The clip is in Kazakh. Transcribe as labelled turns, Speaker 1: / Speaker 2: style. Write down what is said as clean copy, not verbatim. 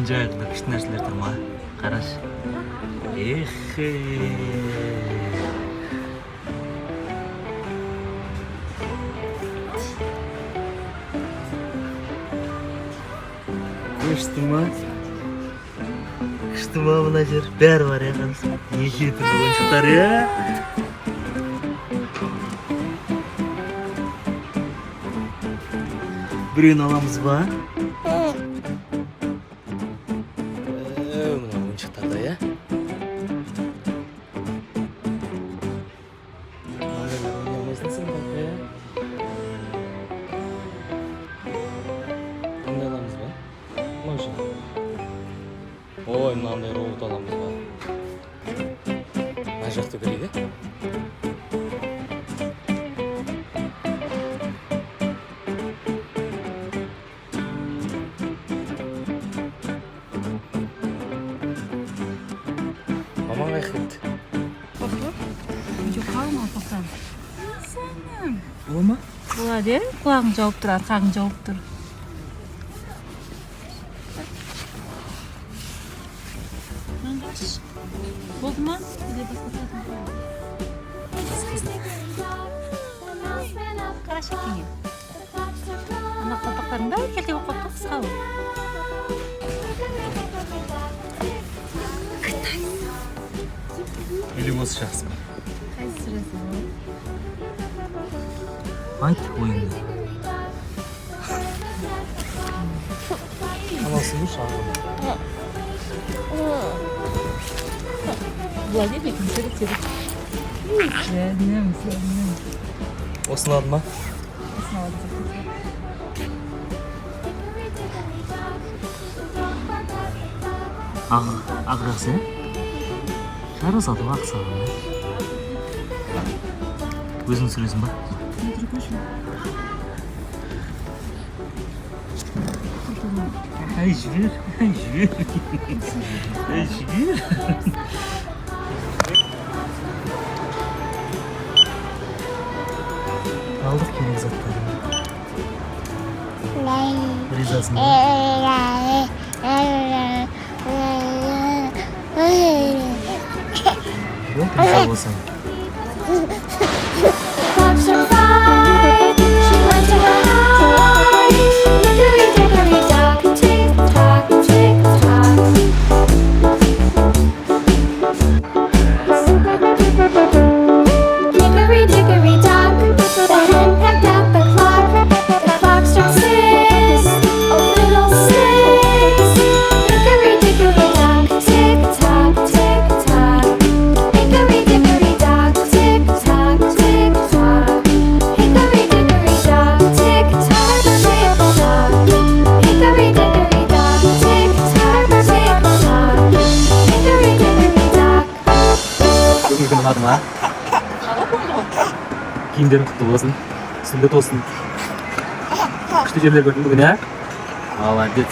Speaker 1: жайында күшті нәрселер тұр ма? Қараш. Эхе. Күшті ма? Күшті ма мына жер? Бәрі бар я қарасың. Неше түрлі ойыншықтар я? Біреуін аламыз ба? Мына ойыншықтарда я? Ойнамайсың сен бақы я? Қандай аламыз ба? Ойыншық. Ой, мынандай робот аламыз ба? Мына жақты көрейді? Мамаң қай кетті?
Speaker 2: Bakıyor. Çok kalma bakalım. Senin.
Speaker 1: Бұл ма?
Speaker 2: Bu hadi kulağın cevap dur, arkağın cevap dur. Oldu mu? Bir de bakalım. Karış bakayım. Ana kapaklarında keldi o kapak kısa o.
Speaker 1: Или осы жақсы ма?
Speaker 2: Қайсы сұрасы ол?
Speaker 1: Айт ойынды. Анасы бұл шағын.
Speaker 2: Владимир, интересно. Canım, canım.
Speaker 1: Осыны алдың ма?
Speaker 2: Снова
Speaker 1: Ақ жақсы, е? Жары сатып ақ саған, е? Өзің сөйлесің ба? Ай, жібер, ай, жібер. Ай, жібер. Алдық керек заттарын. Ризасың ба? Yok, rиза болсаң. Бүгін ұнады ма? Киімдерің құтты болсын, үстіңде тосын. Күшті жерлер көрдің бүгін, ә? Молодец.